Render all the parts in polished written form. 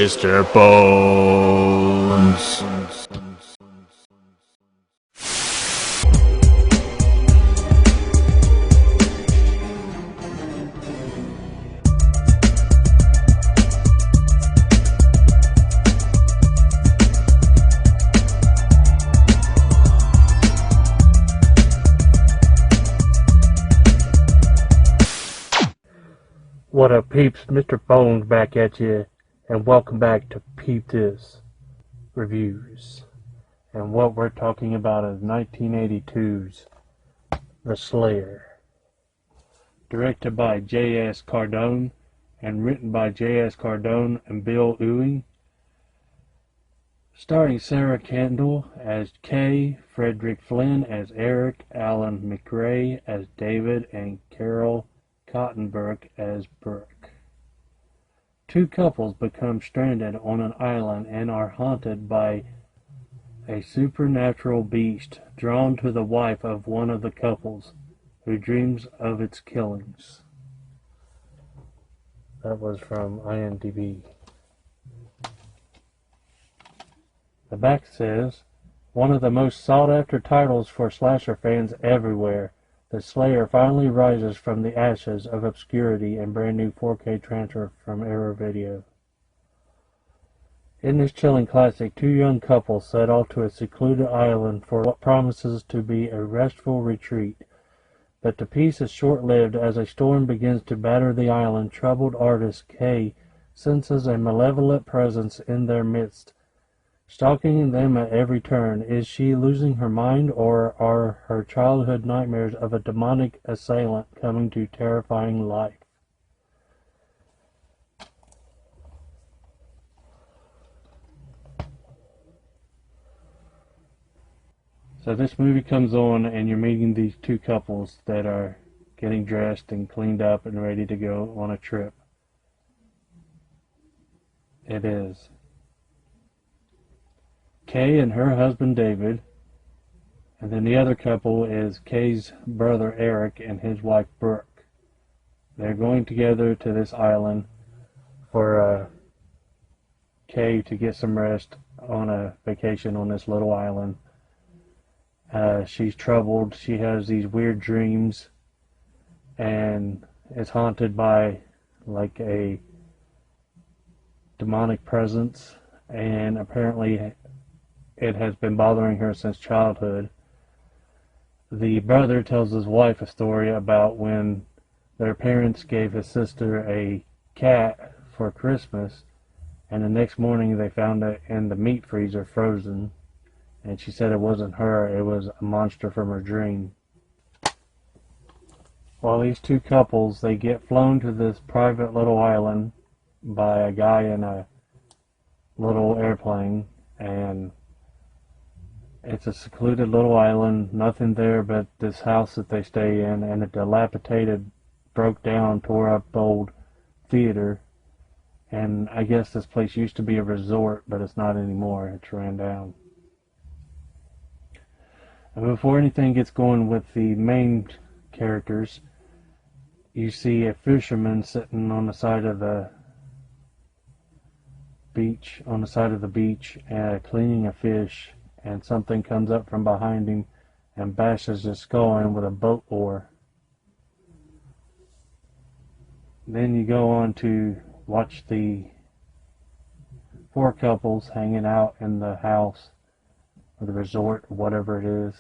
Mr. Bones. What up, peeps? Mr.Bones back at you, and welcome back to Peep This Reviews. And what we're talking about is 1982's The Slayer, directed by J.S. Cardone and written by J.S. Cardone and Bill Ewing, starring Sarah Kendall as Kay, Frederick Flynn as Eric, Alan McRae as David, and Carol Cottonburk as Burke. Two couples become stranded on an island and are haunted by a supernatural beast drawn to the wife of one of the couples, who dreams of its killings. That was from IMDb. The back says, one of the most sought-after titles for slasher fans everywhere, The Slayer finally rises from the ashes of obscurity in brand new 4K transfer from arrowvideo. In this chilling classic, two young couples set off to a secluded island for what promises to be a restful retreat. But the peace is short-lived as a storm begins to batter the island. Troubled artist Kay senses a malevolent presence in their midst, stalking them at every turn. Is she losing her mind, or are her childhood nightmares of a demonic assailant coming to terrifying life? So this movie comes on and you're meeting these two couples that are getting dressed and cleaned up and ready to go on a trip. It is Kay and her husband David, and then the other couple is Kay's brother Eric and his wife Brooke. They're going together to this island for Kay to get some rest on a vacation on this little island. She's troubled. She has these weird dreams and is haunted by like a demonic presence, and apparently it has been bothering her since childhood. The brother tells his wife a story about when their parents gave his sister a cat for Christmas, and the next morning they found it in the meat freezer frozen, and she said it wasn't her, it was a monster from her dream. Well, these two couples, they get flown to this private little island by a guy in a little airplane, and it's a secluded little island, nothing there but this house that they stay in, and a dilapidated, broke down, tore up old theater. And I guess this place used to be a resort, but it's not anymore. It's ran down. And before anything gets going with the main characters, you see a fisherman sitting on the side of the beach, cleaning a fish, and something comes up from behind him and bashes his skull in with a boat oar. Then you go on to watch the four couples hanging out in the house or the resort or whatever it is.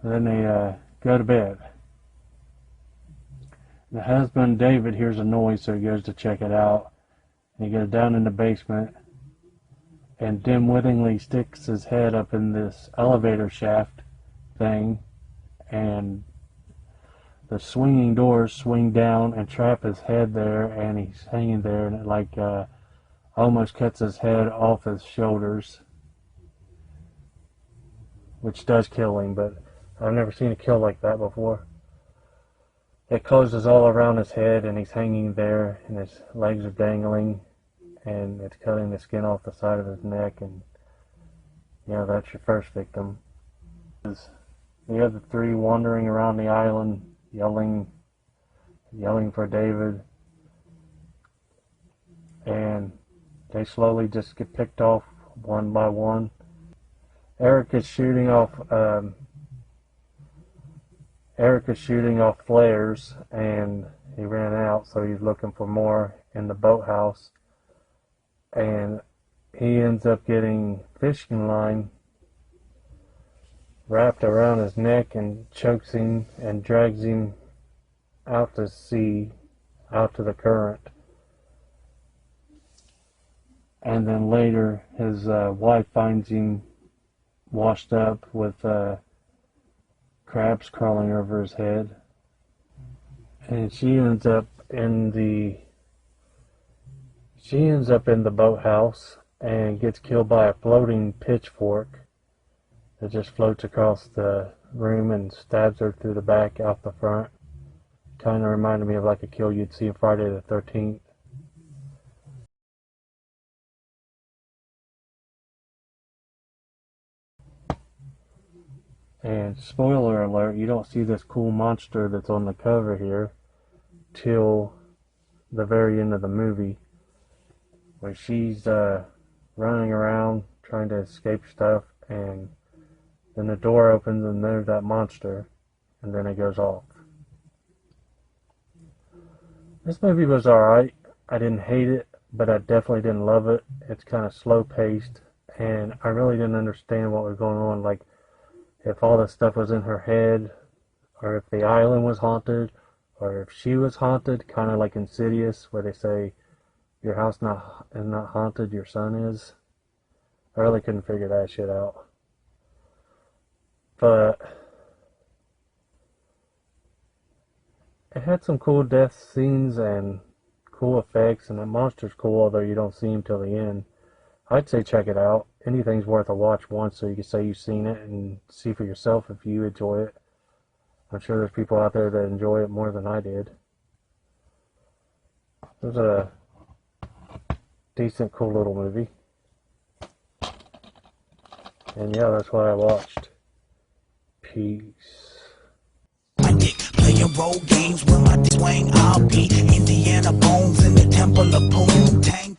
Then they go to bed. The husband David hears a noise, so he goes to check it out. And he goes down in the basement and dim-wittingly sticks his head up in this elevator shaft thing, and the swinging doors swing down and trap his head there, and he's hanging there, and it like almost cuts his head off his shoulders, which does kill him, but I've never seen a kill like that before. It closes all around his head, and he's hanging there, and his legs are dangling, and it's cutting the skin off the side of his neck, and yeah, that's your first victim. The other three wandering around the island, yelling for David. and they slowly just get picked off one by one. Eric is shooting off flares, and he ran out, so he's looking for more in the boathouse, and he ends up getting fishing line wrapped around his neck and chokes him and drags him out to sea, out to the current. And then later his wife finds him washed up with crabs crawling over his head, and she ends up in the boathouse and gets killed by a floating pitchfork that just floats across the room and stabs her through the back out the front. Kind of reminded me of like a kill you'd see in Friday the 13th. And spoiler alert, you don't see this cool monster that's on the cover here till the very end of the movie, where she's running around trying to escape stuff, and then the door opens and there's that monster, and then it goes off. This movie was alright. I didn't hate it, but I definitely didn't love it. It's kind of slow paced, and I really didn't understand what was going on. Like, if all this stuff was in her head, or if the island was haunted, or if she was haunted, kind of like Insidious, where they say your house is not haunted, your son is. I really couldn't figure that shit out. But it had some cool death scenes and cool effects, and the monster's cool, although you don't see him till the end. I'd say check it out. Anything's worth a watch once, so you can say you've seen it and see for yourself if you enjoy it. I'm sure there's people out there that enjoy it more than I did. It was a decent, cool little movie. And yeah, that's what I watched. Peace. My dick playing role games with my swing. I'll be Indiana Bones in the temple of Boom Tang.